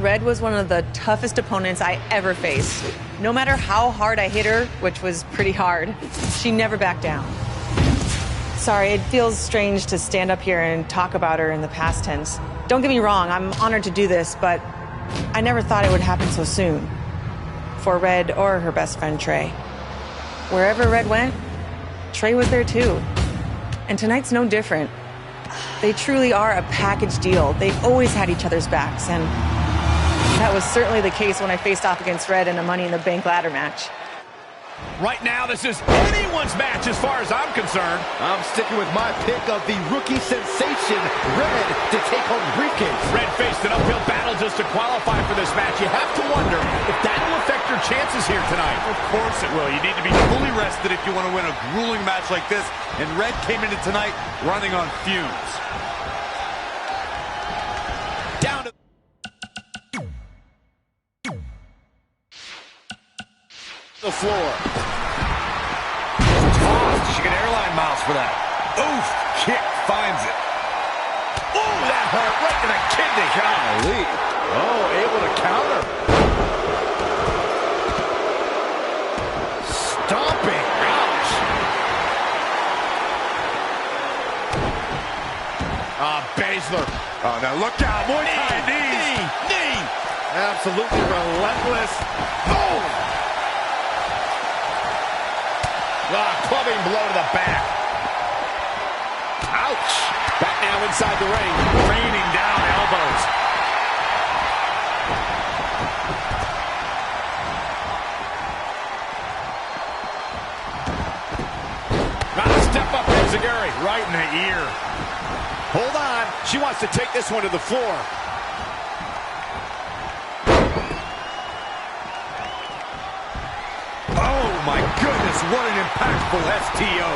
Red was one of the toughest opponents I ever faced. No matter how hard I hit her, which was pretty hard, she never backed down. Sorry, it feels strange to stand up here and talk about her in the past tense. Don't get me wrong, I'm honored to do this, but I never thought it would happen so soon. For Red or her best friend, Trey. Wherever Red went, Trey was there too. And tonight's no different. They truly are a package deal. They always had each other's backs, and that was certainly the case when I faced off against Red in a Money in the Bank ladder match. Right now, this is anyone's match as far as I'm concerned. I'm sticking with my pick of the rookie sensation, Red, to take home the briefcase. Red faced an uphill battle just to qualify for this match. You have to wonder if that will affect your chances here tonight. Of course it will. You need to be fully rested if you want to win a grueling match like this. And Red came into tonight running on fumes. Down to the floor. Tossed. She got airline miles for that. Oof. Kick finds it. Oh, that hurt right to the kidney. Golly. Oh, able to counter. Stomping. Ouch. Baszler. Oh, now look out. More time. Knee. Absolutely relentless. Oh! Clubbing blow to the back. Ouch. Back now inside the ring. Raining down elbows. Got to step up to Zaguri. Right in the ear. Hold on. She wants to take this one to the floor. Oh, my goodness. What an impactful STO.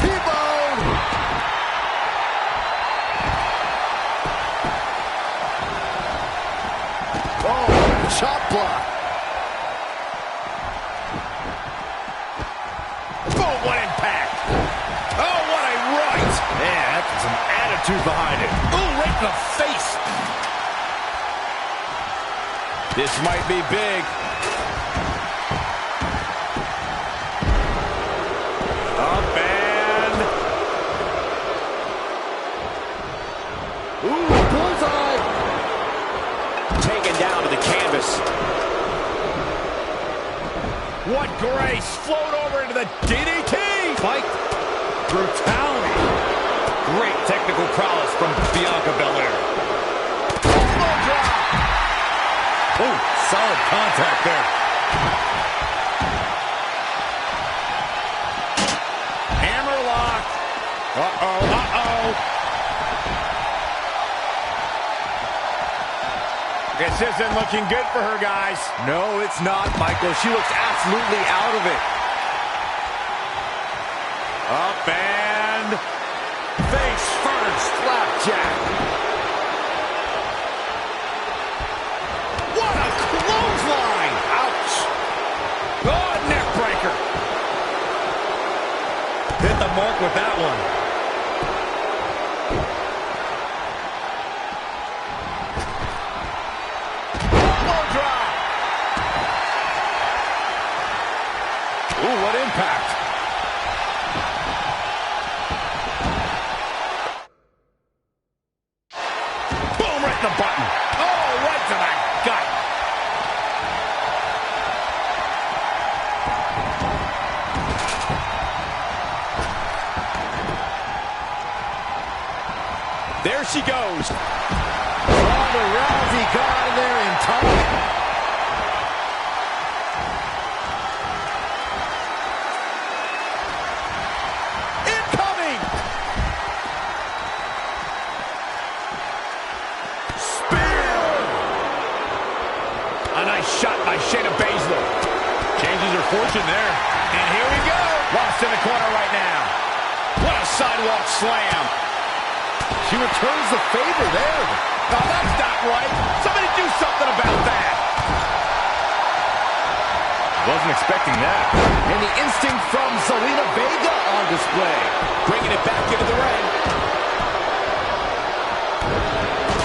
T-bone. Oh, chop block. Boom, what impact. Oh, what a right. Man, that's some attitude behind it. Ooh, right in the face. This might be big. Up and... Ooh, bullseye. Taken down to the canvas. What grace. Float over into the DDT. Fight. Brutality. Great technical prowess from Bianca Belair. Elbow drop. Oh, solid contact there. Hammerlock. Uh-oh. This isn't looking good for her, guys. No, it's not, Michael. She looks absolutely out of it. Up and face first. Slapjack. What a clothesline. Ouch. Oh, neck breaker. Hit the mark with that one. Elbow drop. Ooh, what impact. Boom, right in the button. Oh, right to the gut. There she goes. Ronda Rousey got out of there in time. Incoming. Spear. A nice shot by Shayna Baszler. Changes her fortune there. And here we go. Lost in the corner right now. What a sidewalk slam. She returns the favor there. No, that's not right. Somebody do something about that. Wasn't expecting that. And the instinct from Zelina Vega on display. Bringing it back into the ring.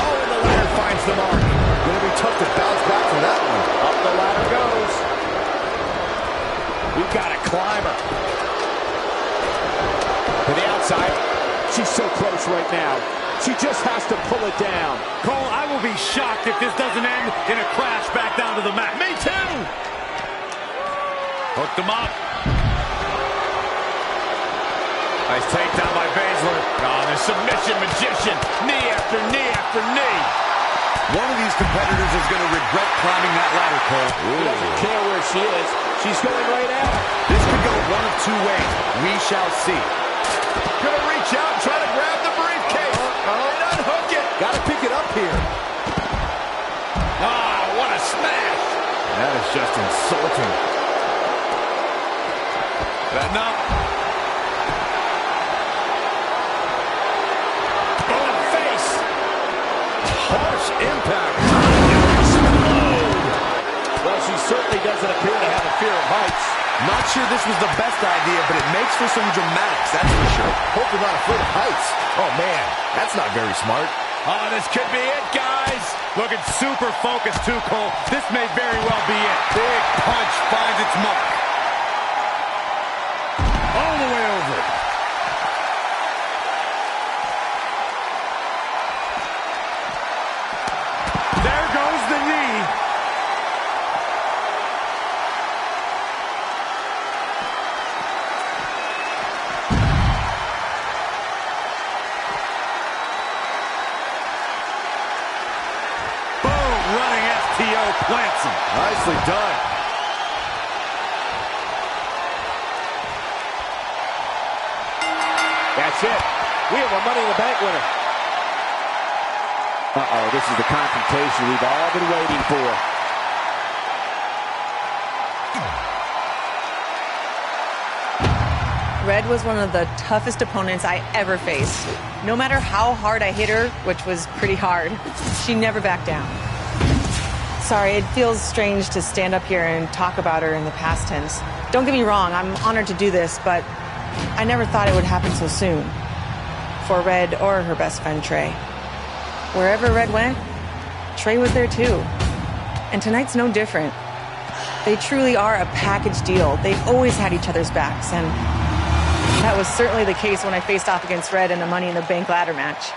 Oh, and the ladder finds the mark. Going to be tough to bounce back from that one. Up the ladder goes. We've got a climber. To the outside. She's so close right now. She just has to pull it down. Cole, I will be shocked if this doesn't end in a crash back down to the mat. Me too. Hooked him up. Nice takedown by Baszler. Oh, the submission magician. Knee after knee after knee. One of these competitors is going to regret climbing that ladder, Cole. She doesn't care where she is. She's going right at it. This could go one of two ways. We shall see. Gonna reach out and try to grab the briefcase. And unhook it. Got to pick it up here. Ah, what a smash. That is just insulting. Betting up. In the face. Harsh impact. Well, she certainly doesn't appear to have a fear of heights. Not sure this was the best idea, but it makes for some dramatics, that's for sure. Hope they're not afraid of heights. Oh, man, that's not very smart. Oh, this could be it, guys. Looking super focused too, Cole. This may very well be it. Big punch finds its mark. All the way over. There goes the knee. Boom, running FTO plants him. Nicely done. That's it. We have a Money in the Bank winner. Uh-oh, this is the confrontation we've all been waiting for. Red was one of the toughest opponents I ever faced. No matter how hard I hit her, which was pretty hard, she never backed down. Sorry, it feels strange to stand up here and talk about her in the past tense. Don't get me wrong, I'm honored to do this, but I never thought it would happen so soon. For Red or her best friend, Trey. Wherever Red went, Trey was there too. And tonight's no different. They truly are a package deal. They've always had each other's backs, and that was certainly the case when I faced off against Red in a Money in the Bank ladder match.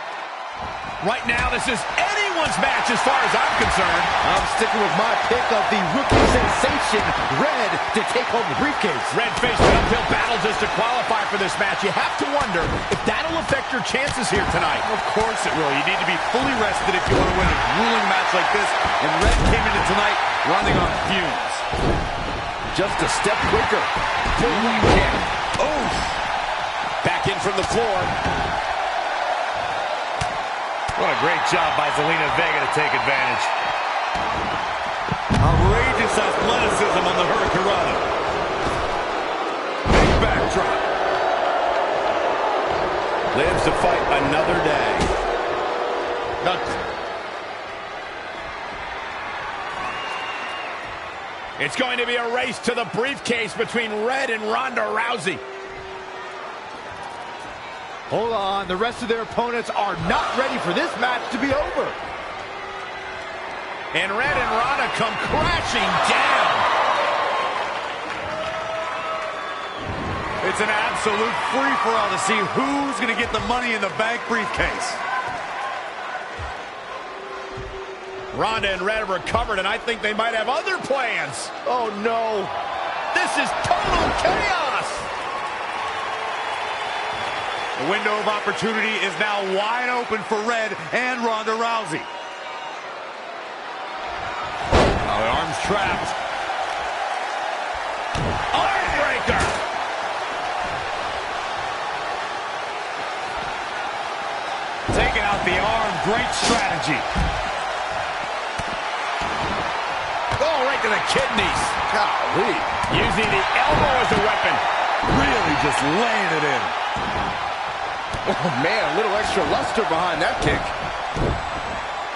Right now, this is anyone's match as far as I'm concerned. I'm sticking with my pick of the rookie sensation, Red, to take home the briefcase. Red faced an uphill battle just to qualify for this match. You have to wonder if that'll affect your chances here tonight. Of course it will. You need to be fully rested if you want to win a grueling match like this. And Red came into tonight running on fumes. Just a step quicker. Full leg kick. Oh! Back in from the floor. What a great job by Zelina Vega to take advantage. Outrageous athleticism on the Hurricanrana. Big backdrop. Lives to fight another day. It's going to be a race to the briefcase between Red and Ronda Rousey. Hold on, the rest of their opponents are not ready for this match to be over. And Red and Ronda come crashing down. It's an absolute free-for-all to see who's going to get the Money in the Bank briefcase. Ronda and Red have recovered, and I think they might have other plans. Oh, no. This is total chaos. The window of opportunity is now wide open for Red and Ronda Rousey. Oh, the arm's trapped. Armbreaker. Taking out the arm, great strategy. Oh, right to the kidneys. Golly. Using the elbow as a weapon. Really just laying it in. Oh, man, a little extra luster behind that kick.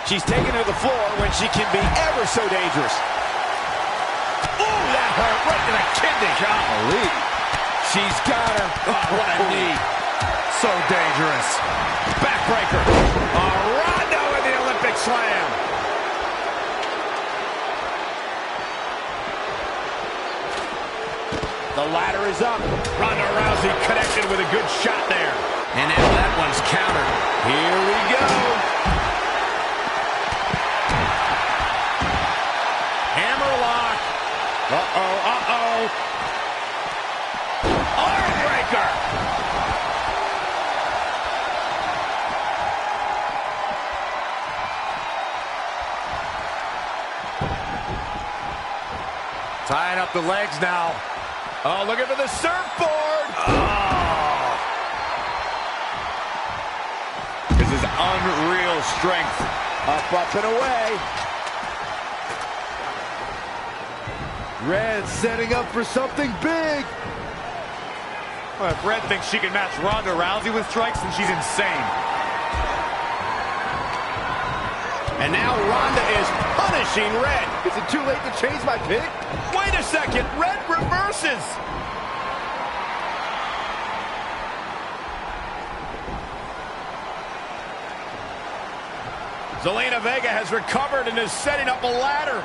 She's taken to the floor when she can be ever so dangerous. Ooh, that hurt right to the kidney. Golly. She's got her. Oh, what a knee. So dangerous. Backbreaker. Rondo with the Olympic slam. The ladder is up. Ronda Rousey connected with a good shot there. And now that one's countered. Here we go. Hammerlock. Uh-oh, uh-oh. Armbreaker. Tying up the legs now. Oh, looking for the surfboard. Oh. This is unreal strength. Up and away. Red setting up for something big. Well, if Red thinks she can match Ronda Rousey with strikes, then she's insane. And now Ronda is punishing Red. Is it too late to change my pick? Wait a second. Red reverses. Zelina Vega has recovered and is setting up a ladder.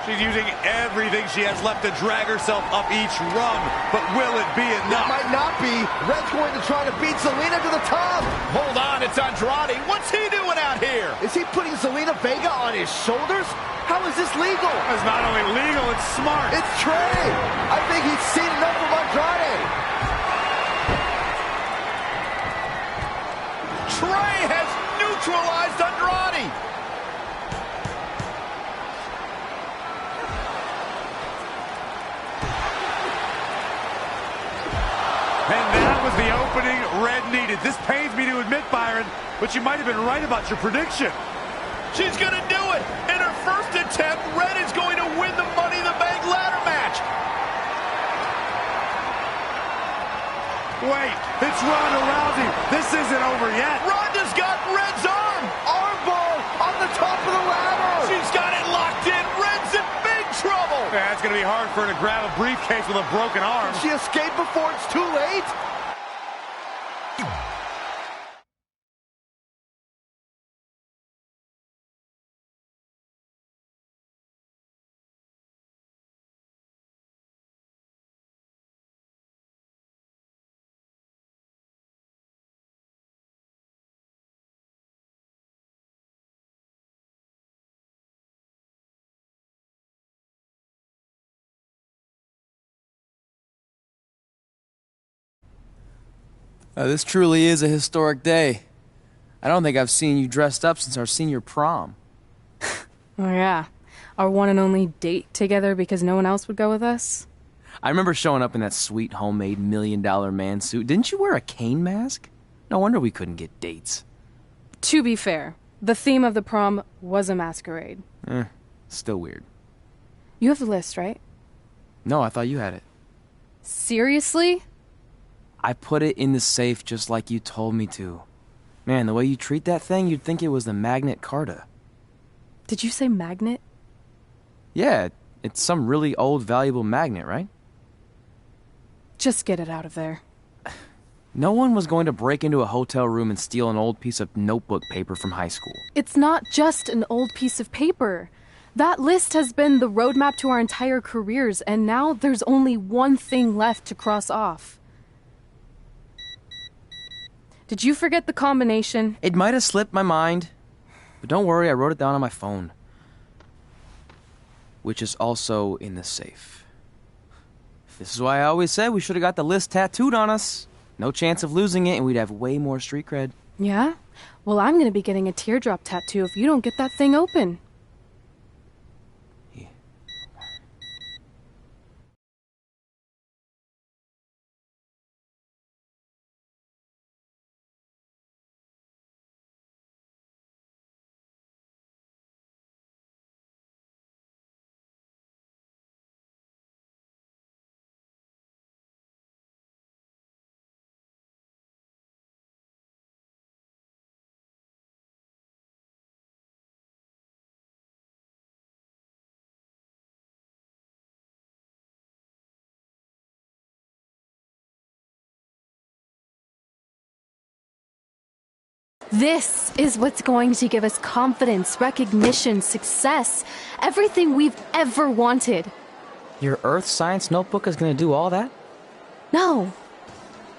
She's using everything she has left to drag herself up each rung. But will it be enough? It might not be. Red's going to try to beat Zelina to the top. Hold on, it's Andrade. What's he doing out here? Is he putting Zelina Vega on his shoulders? How is this legal? It's not only legal, it's smart. It's Trey. I think he's seen enough of Andrade. Trey has neutralized Andrade. And that was the opening Red needed. This pains me to admit, Byron, but you might have been right about your prediction. She's going to do it. In her first attempt, Red is going to win the Money in the Bank ladder match. Wait, it's Ronda Rousey. This isn't over yet. Ronda's got Red's arm. Armbar on the top of the ladder. She's got it locked in. Red's in big trouble. Yeah, it's going to be hard for her to grab a briefcase with a broken arm. She escaped before it's too late. This truly is a historic day. I don't think I've seen you dressed up since our senior prom. Oh yeah, our one and only date together because no one else would go with us. I remember showing up in that sweet homemade $1 million man suit. Didn't you wear a cane mask? No wonder we couldn't get dates. To be fair, the theme of the prom was a masquerade. Still weird. You have the list, right? No, I thought you had it. Seriously? I put it in the safe just like you told me to. Man, the way you treat that thing, you'd think it was the Magnet Carta. Did you say magnet? Yeah, it's some really old, valuable magnet, right? Just get it out of there. No one was going to break into a hotel room and steal an old piece of notebook paper from high school. It's not just an old piece of paper. That list has been the roadmap to our entire careers, and now there's only one thing left to cross off. Did you forget the combination? It might have slipped my mind, but don't worry, I wrote it down on my phone. Which is also in the safe. This is why I always said we should have got the list tattooed on us. No chance of losing it, and we'd have way more street cred. Yeah? Well, I'm gonna be getting a teardrop tattoo if you don't get that thing open. This is what's going to give us confidence, recognition, success, everything we've ever wanted. Your earth science notebook is gonna do all that? No.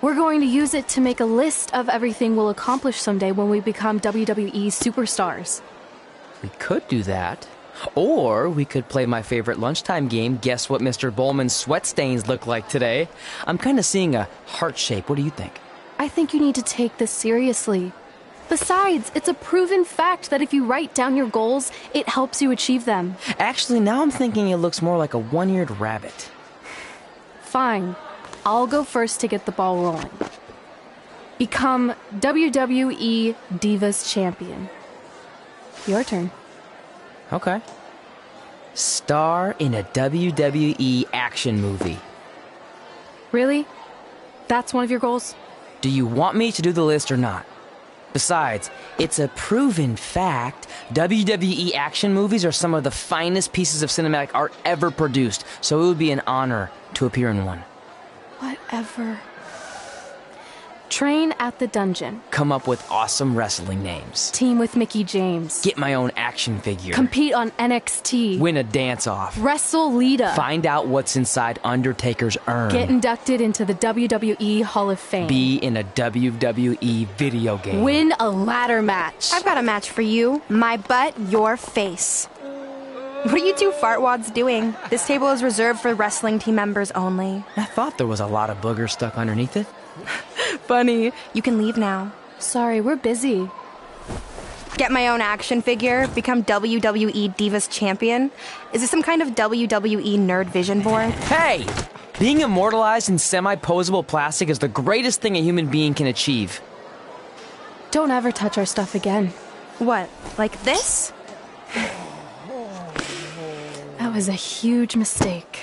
We're going to use it to make a list of everything we'll accomplish someday when we become WWE superstars. We could do that. Or we could play my favorite lunchtime game, Guess What Mr. Bowman's Sweat Stains Look Like Today. I'm kind of seeing a heart shape. What do you think? I think you need to take this seriously. Besides, it's a proven fact that if you write down your goals, it helps you achieve them. Actually, now I'm thinking it looks more like a one-eared rabbit. Fine. I'll go first to get the ball rolling. Become WWE Divas Champion. Your turn. Okay. Star in a WWE action movie. Really? That's one of your goals? Do you want me to do the list or not? Besides, it's a proven fact, WWE action movies are some of the finest pieces of cinematic art ever produced, so it would be an honor to appear in one. Whatever. Train at the dungeon. Come up with awesome wrestling names. Team with Mickey James. Get my own action figure. Compete on NXT. Win a dance-off. Wrestle Lita. Find out what's inside Undertaker's urn. Get inducted into the WWE Hall of Fame. Be in a WWE video game. Win a ladder match. I've got a match for you. My butt, your face. What are you two fartwads doing? This table is reserved for wrestling team members only. I thought there was a lot of boogers stuck underneath it. Funny. You can leave now. Sorry, we're busy. Get my own action figure, become WWE Divas Champion. Is this some kind of WWE nerd vision board? Hey! Being immortalized in semi-posable plastic is the greatest thing a human being can achieve. Don't ever touch our stuff again. What, like this? That was a huge mistake.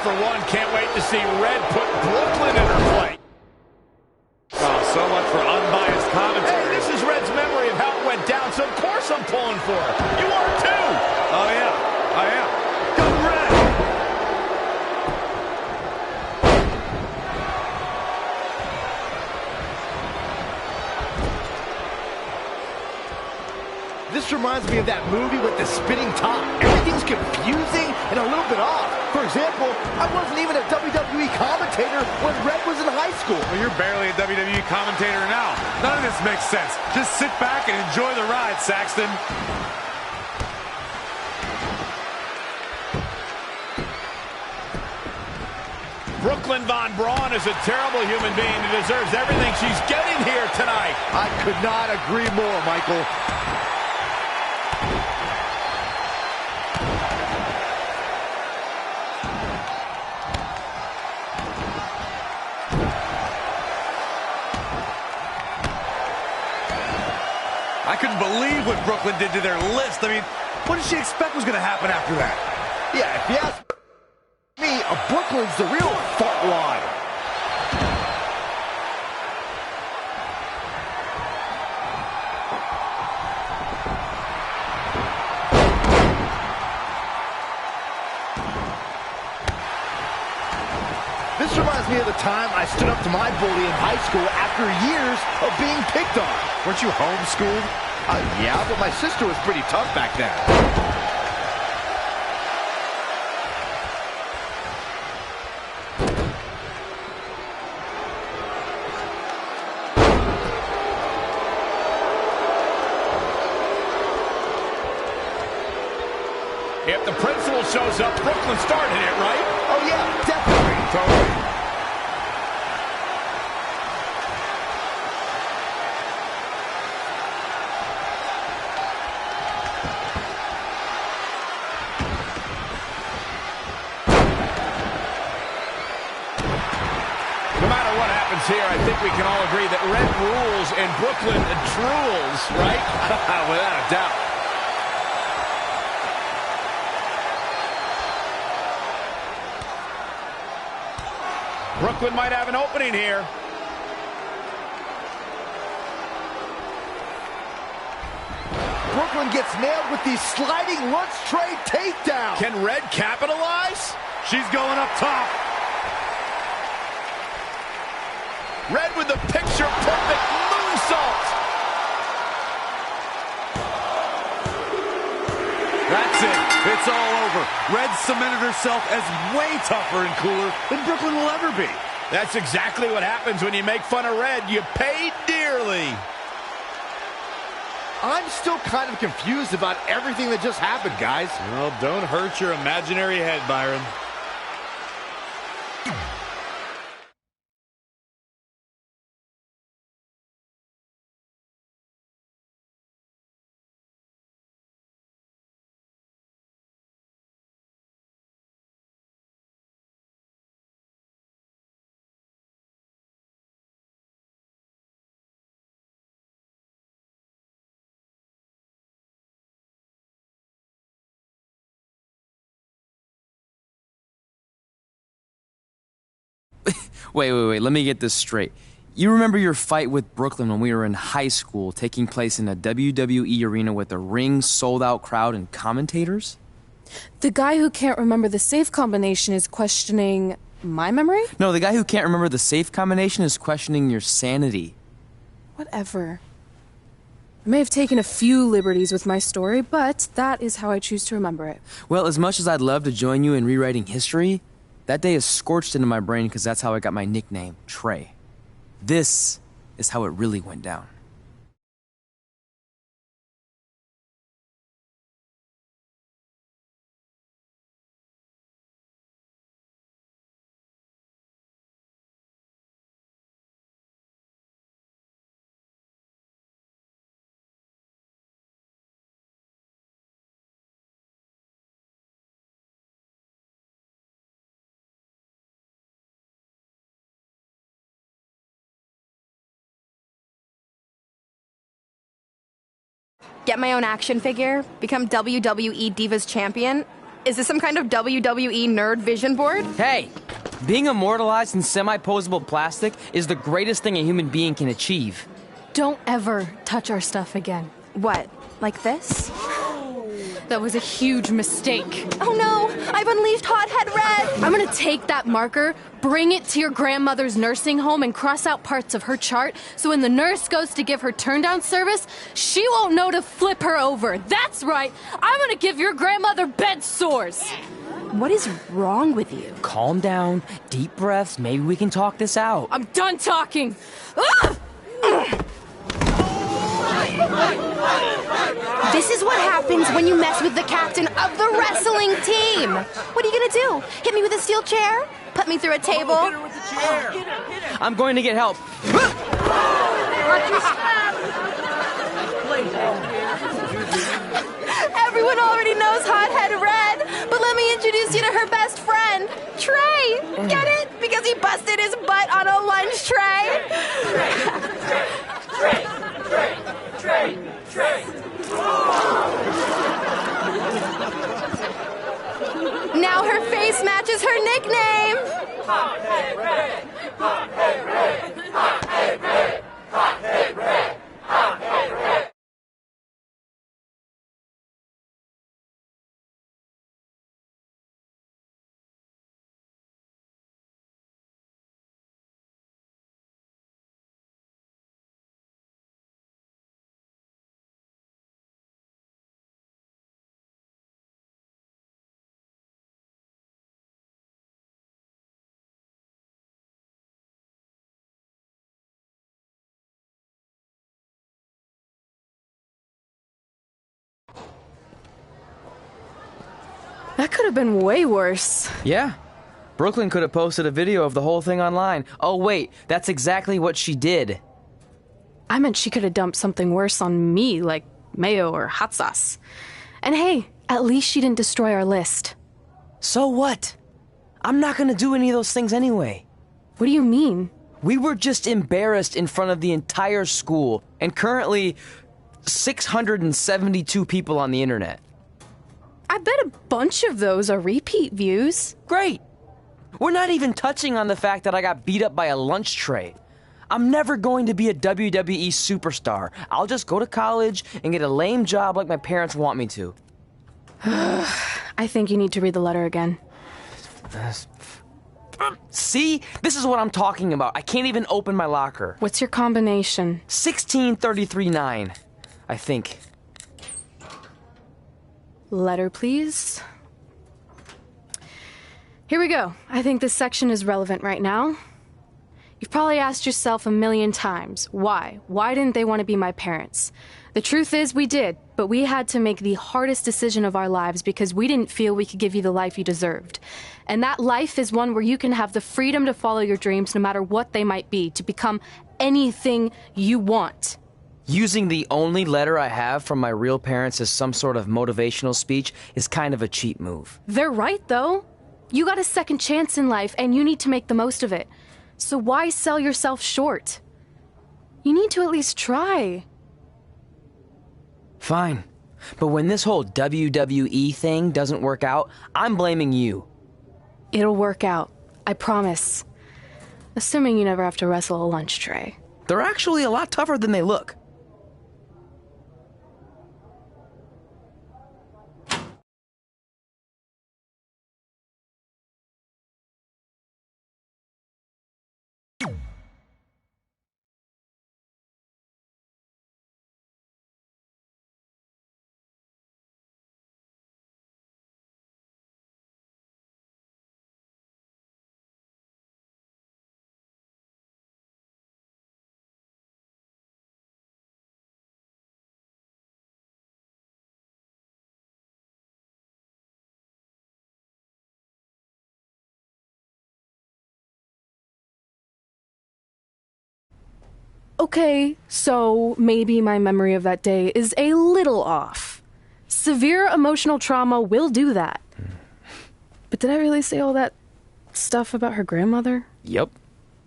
For one, can't wait to see Red put Brooklyn in her plate. Oh, so much for unbiased commentary. Hey, this is Red's memory of how it went down, so of course I'm pulling for her. You are too. Oh, yeah, I am. Go Red! This reminds me of that movie with the spinning top. Everything's confusing and a little bit off. For example, I wasn't even a WWE commentator when Red was in high school. Well, you're barely a WWE commentator now. None of this makes sense. Just sit back and enjoy the ride, Saxton. Brooklyn Von Braun is a terrible human being who deserves everything she's getting here tonight. I could not agree more, Michael. I couldn't believe what Brooklyn did to their list. I mean, what did she expect was going to happen after that? Yeah, if you ask me, Brooklyn's the real fart wad. This reminds me of the time I stood up to my bully in high school after years of being picked on. Weren't you homeschooled? Yeah, but my sister was pretty tough back then. If the principal shows up, Brooklyn started it, right? Oh yeah, definitely. Totally. happens here, I think we can all agree that Red rules and Brooklyn drools, right? Without a doubt. Brooklyn might have an opening here. Brooklyn gets nailed with the sliding lunch tray takedown. Can Red capitalize? She's going up top. Red with the picture-perfect moonsault. That's it. It's all over. Red cemented herself as way tougher and cooler than Brooklyn will ever be. That's exactly what happens when you make fun of Red. You pay dearly. I'm still kind of confused about everything that just happened, guys. Well, don't hurt your imaginary head, Byron. Wait, let me get this straight. You remember your fight with Brooklyn when we were in high school, taking place in a WWE arena with a ring, sold-out crowd, and commentators? The guy who can't remember the safe combination is questioning my memory? No, the guy who can't remember the safe combination is questioning your sanity. Whatever. I may have taken a few liberties with my story, but that is how I choose to remember it. Well, as much as I'd love to join you in rewriting history, that day is scorched into my brain because that's how I got my nickname, Trey. This is how it really went down. Get my own action figure? Become WWE Divas Champion? Is this some kind of WWE nerd vision board? Hey! Being immortalized in semi-posable plastic is the greatest thing a human being can achieve. Don't ever touch our stuff again. What, like this? That was a huge mistake. Oh no, I've unleashed Hothead Red! I'm gonna take that marker, bring it to your grandmother's nursing home, and cross out parts of her chart so when the nurse goes to give her turn-down service, she won't know to flip her over. That's right, I'm gonna give your grandmother bed sores. What is wrong with you? Calm down, deep breaths, maybe we can talk this out. I'm done talking. This is what happens when you mess with the captain of the wrestling team. What are you gonna do? Hit me with a steel chair? Put me through a table? Hit her with the chair. I'm going to get help. Everyone already knows Hothead Red, but let me introduce you to her best friend, Trey. Get it? Because he busted his butt on a lunch tray. Now her face matches her nickname. Hothead Red! Hothead Red! Hothead Red! Hothead Red! Hothead Red! That could have been way worse. Yeah. Brooklyn could have posted a video of the whole thing online. Oh, wait, that's exactly what she did. I meant she could have dumped something worse on me, like mayo or hot sauce. And hey, at least she didn't destroy our list. So what? I'm not gonna do any of those things anyway. What do you mean? We were just embarrassed in front of the entire school, and currently 672 people on the internet. I bet a bunch of those are repeat views. Great! We're not even touching on the fact that I got beat up by a lunch tray. I'm never going to be a WWE superstar. I'll just go to college and get a lame job like my parents want me to. I think you need to read the letter again. See? This is what I'm talking about. I can't even open my locker. What's your combination? 1633-9, I think. Letter, please. Here we go. I think this section is relevant right now. You've probably asked yourself a million times, why? Why didn't they want to be my parents? The truth is, we did, but we had to make the hardest decision of our lives because we didn't feel we could give you the life you deserved. And that life is one where you can have the freedom to follow your dreams no matter what they might be, to become anything you want. Using the only letter I have from my real parents as some sort of motivational speech is kind of a cheap move. They're right, though. You got a second chance in life, and you need to make the most of it. So why sell yourself short? You need to at least try. Fine. But when this whole WWE thing doesn't work out, I'm blaming you. It'll work out. I promise. Assuming you never have to wrestle a lunch tray. They're actually a lot tougher than they look. Okay, so maybe my memory of that day is a little off. Severe emotional trauma will do that. But did I really say all that stuff about her grandmother? Yep.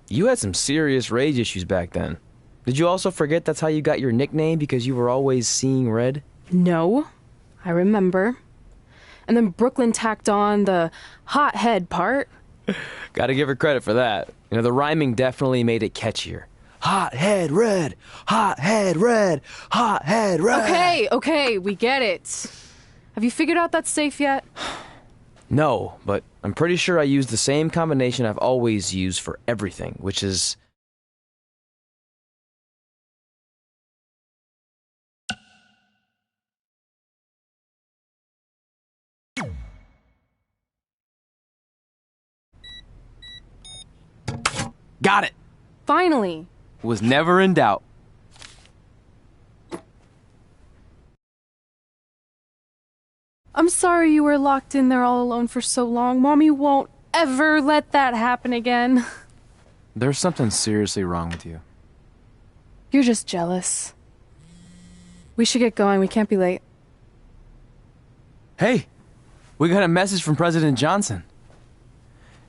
You had some serious rage issues back then. Did you also forget that's how you got your nickname because you were always seeing red? No, I remember. And then Brooklyn tacked on the hothead part. Gotta give her credit for that. You know, the rhyming definitely made it catchier. Hot head red, hot head red, hot head red. Okay, we get it. Have you figured out that safe yet? No, but I'm pretty sure I used the same combination I've always used for everything, which is... Got it! Finally. Was never in doubt. I'm sorry you were locked in there all alone for so long. Mommy won't ever let that happen again. There's something seriously wrong with you. You're just jealous. We should get going. We can't be late. Hey, we got a message from President Johnson.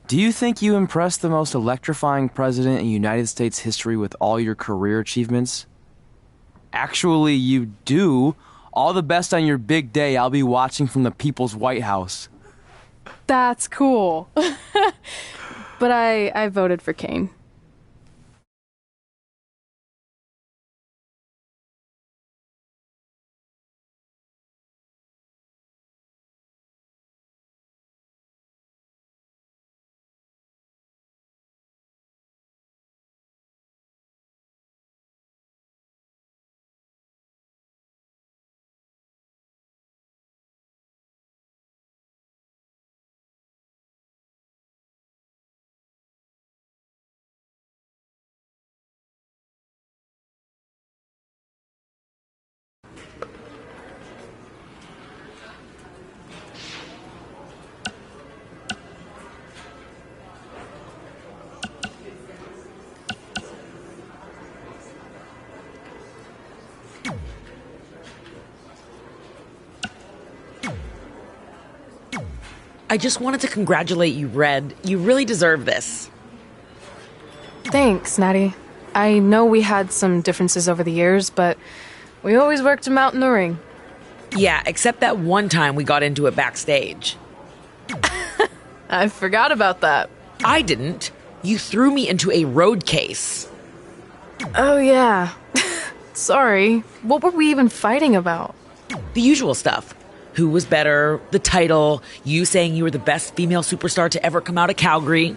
Do you think you impressed the most electrifying president in United States history with all your career achievements? Actually, you do. All the best on your big day. I'll be watching from the People's White House. That's cool. But I voted for Kane. I just wanted to congratulate you, Red. You really deserve this. Thanks, Natty. I know we had some differences over the years, but we always worked them out in the ring. Yeah, except that one time we got into it backstage. I forgot about that. I didn't. You threw me into a road case. Oh, yeah. Sorry. What were we even fighting about? The usual stuff. Who was better, the title, you saying you were the best female superstar to ever come out of Calgary.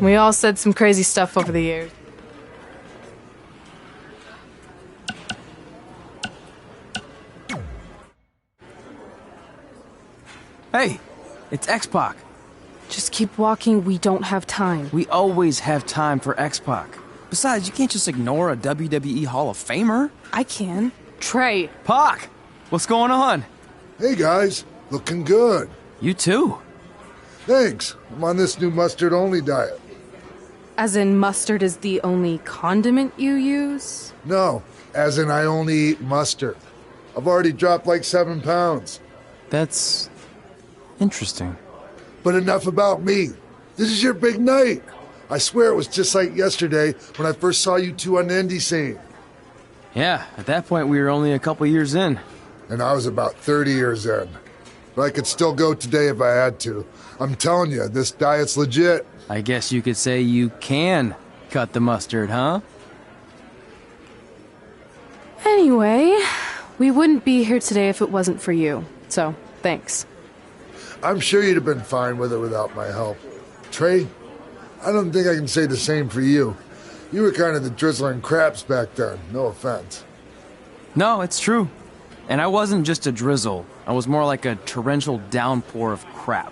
We all said some crazy stuff over the years. Hey, it's X-Pac. Just keep walking, we don't have time. We always have time for X-Pac. Besides, you can't just ignore a WWE Hall of Famer. I can. Trey. Pac, what's going on? Hey guys, looking good. You too. Thanks. I'm on this new mustard-only diet. As in mustard is the only condiment you use? No, as in I only eat mustard. I've already dropped like 7 pounds. That's interesting. But enough about me. This is your big night. I swear it was just like yesterday when I first saw you two on the indie scene. Yeah, at that point we were only a couple years in. And I was about 30 years in. But I could still go today if I had to. I'm telling you, this diet's legit. I guess you could say you can cut the mustard, huh? Anyway, we wouldn't be here today if it wasn't for you. So, thanks. I'm sure you'd have been fine with it without my help. Trey, I don't think I can say the same for you. You were kind of the drizzling craps back then, no offense. No, it's true. And I wasn't just a drizzle. I was more like a torrential downpour of crap.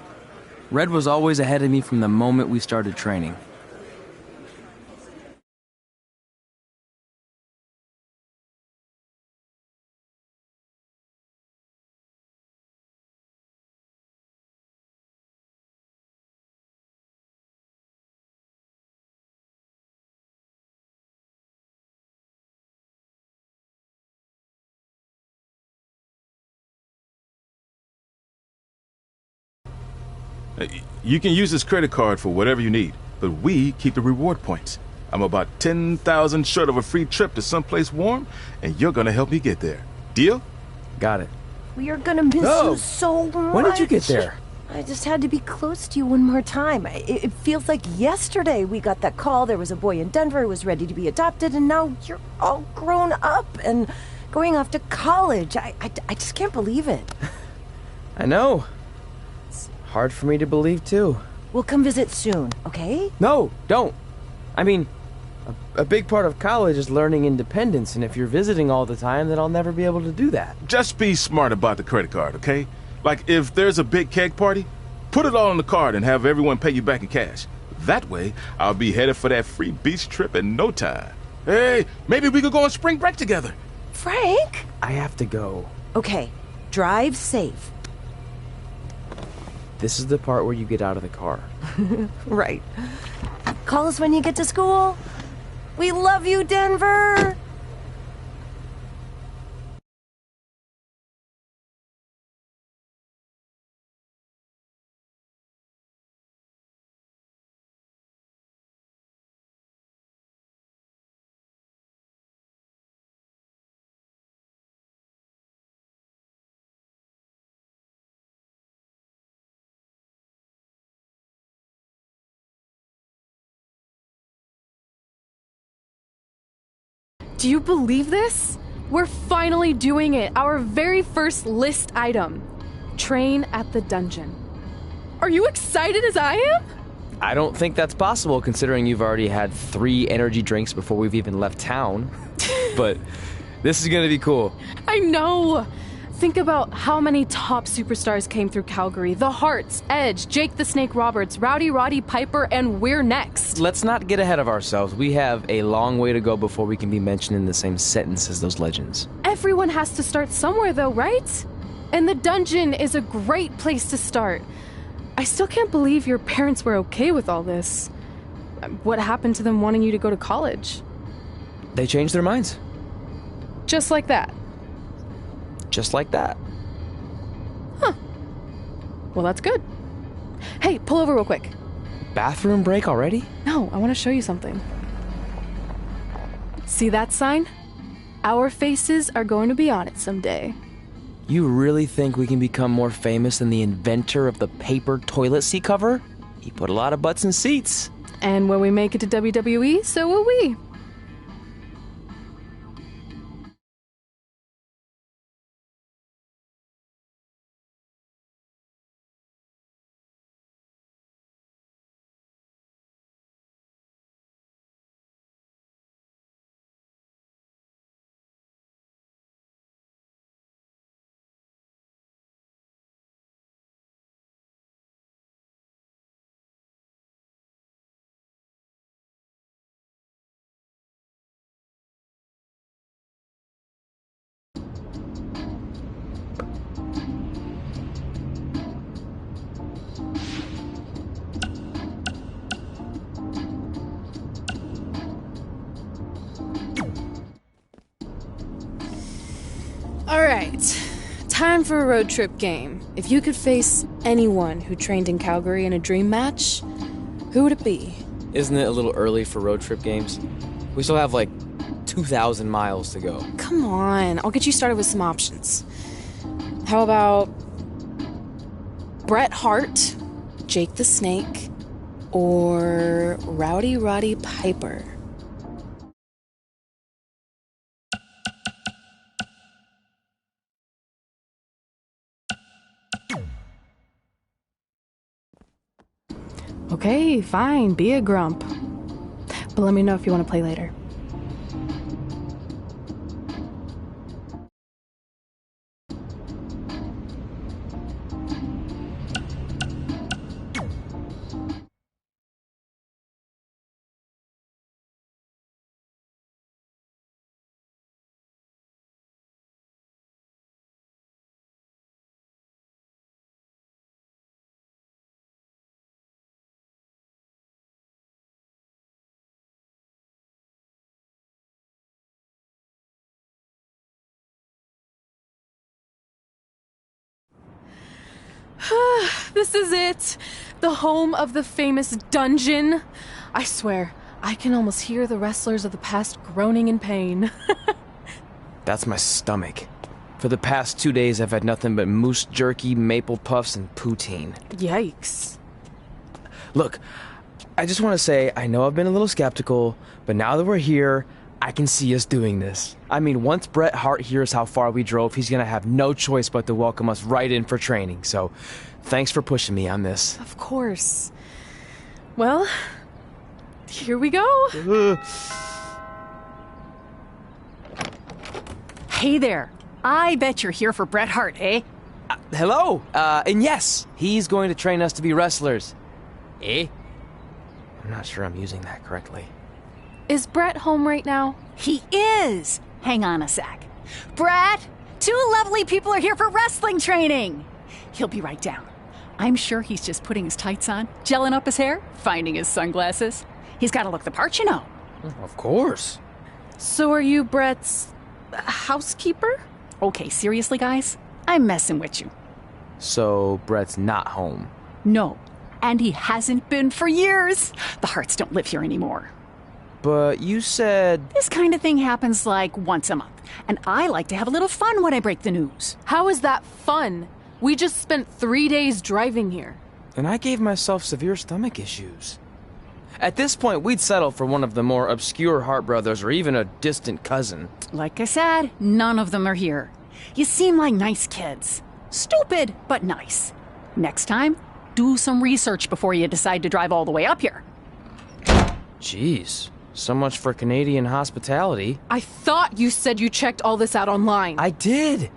Red was always ahead of me from the moment we started training. You can use this credit card for whatever you need, but we keep the reward points. I'm about 10,000 short of a free trip to someplace warm, and you're gonna help me get there. Deal? Got it. We are gonna miss you so much. When did you get there? I just had to be close to you one more time. It feels like yesterday we got that call. There was a boy in Denver who was ready to be adopted, and now you're all grown up and going off to college. I just can't believe it. I know. It's hard for me to believe, too. We'll come visit soon, okay? No, don't. I mean, a big part of college is learning independence, and if you're visiting all the time, then I'll never be able to do that. Just be smart about the credit card, okay? Like, if there's a big keg party, put it all on the card and have everyone pay you back in cash. That way, I'll be headed for that free beach trip in no time. Hey, maybe we could go on spring break together. Frank? I have to go. Okay, drive safe. This is the part where you get out of the car. Right. Call us when you get to school. We love you, Denver! Do you believe this? We're finally doing it. Our very first list item. Train at the dungeon. Are you excited as I am? I don't think that's possible, considering you've already had 3 energy drinks before we've even left town. But this is gonna be cool. I know. Think about how many top superstars came through Calgary. The Hearts, Edge, Jake the Snake Roberts, Rowdy Roddy Piper, and we're next. Let's not get ahead of ourselves. We have a long way to go before we can be mentioned in the same sentence as those legends. Everyone has to start somewhere though, right? And the dungeon is a great place to start. I still can't believe your parents were okay with all this. What happened to them wanting you to go to college? They changed their minds. Just like that. Just like that. Huh. Well, that's good. Hey, pull over real quick. Bathroom break already? No, I want to show you something. See that sign? Our faces are going to be on it someday. You really think we can become more famous than the inventor of the paper toilet seat cover? He put a lot of butts in seats. And when we make it to WWE, so will we. Alright, time for a road trip game. If you could face anyone who trained in Calgary in a dream match, who would it be? Isn't it a little early for road trip games? We still have like 2,000 miles to go. Come on, I'll get you started with some options. How about Bret Hart, Jake the Snake, or Rowdy Roddy Piper? Okay, fine, be a grump. But let me know if you want to play later. This is it. The home of the famous dungeon. I swear, I can almost hear the wrestlers of the past groaning in pain. That's my stomach. For the past 2 days, I've had nothing but moose jerky, maple puffs, and poutine. Yikes. Look, I just want to say, I know I've been a little skeptical, but now that we're here, I can see us doing this. I mean, once Bret Hart hears how far we drove, he's gonna have no choice but to welcome us right in for training. So, thanks for pushing me on this. Of course. Well, here we go. Hey there. I bet you're here for Bret Hart, eh? Hello. And yes, he's going to train us to be wrestlers. Eh? I'm not sure I'm using that correctly. Is Bret home right now? He is. Hang on a sec. Bret, 2 lovely people are here for wrestling training. He'll be right down. I'm sure he's just putting his tights on, gelling up his hair, finding his sunglasses. He's got to look the part, you know. Of course. So are you Bret's housekeeper? Okay, seriously, guys? I'm messing with you. So Bret's not home? No, and he hasn't been for years. The Harts don't live here anymore. But you said... This kind of thing happens like once a month, and I like to have a little fun when I break the news. How is that fun? We just spent 3 days driving here. And I gave myself severe stomach issues. At this point, we'd settle for one of the more obscure Hart brothers or even a distant cousin. Like I said, none of them are here. You seem like nice kids. Stupid, but nice. Next time, do some research before you decide to drive all the way up here. Jeez. So much for Canadian hospitality. I thought you said you checked all this out online. I did.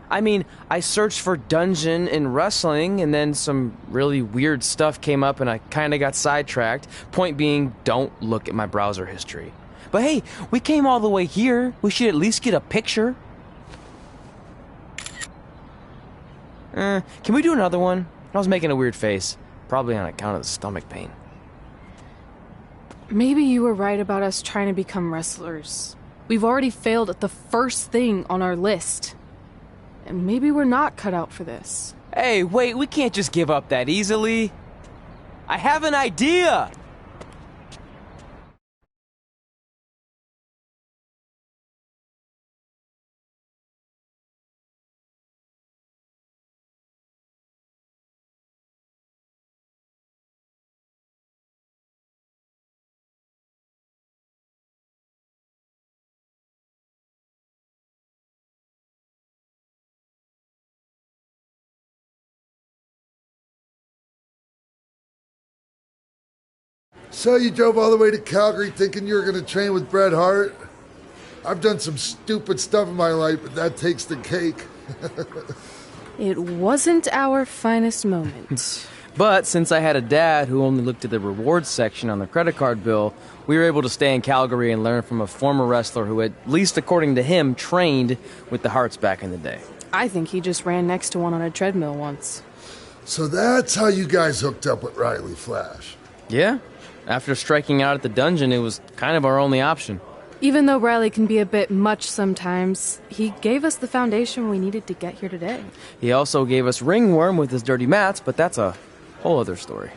I mean, I searched for dungeon in wrestling, and then some really weird stuff came up, and I kind of got sidetracked. Point being, don't look at my browser history. But hey, we came all the way here. We should at least get a picture. Can we do another one? I was making a weird face. Probably on account of the stomach pain. Maybe you were right about us trying to become wrestlers. We've already failed at the first thing on our list. And maybe we're not cut out for this. Hey, wait, we can't just give up that easily. I have an idea! So you drove all the way to Calgary thinking you were going to train with Bret Hart? I've done some stupid stuff in my life, but that takes the cake. It wasn't our finest moment. But since I had a dad who only looked at the rewards section on the credit card bill, we were able to stay in Calgary and learn from a former wrestler who, at least according to him, trained with the Harts back in the day. I think he just ran next to one on a treadmill once. So that's how you guys hooked up with Riley Flash. Yeah. After striking out at the dungeon, it was kind of our only option. Even though Riley can be a bit much sometimes, he gave us the foundation we needed to get here today. He also gave us Ringworm with his dirty mats, but that's a whole other story.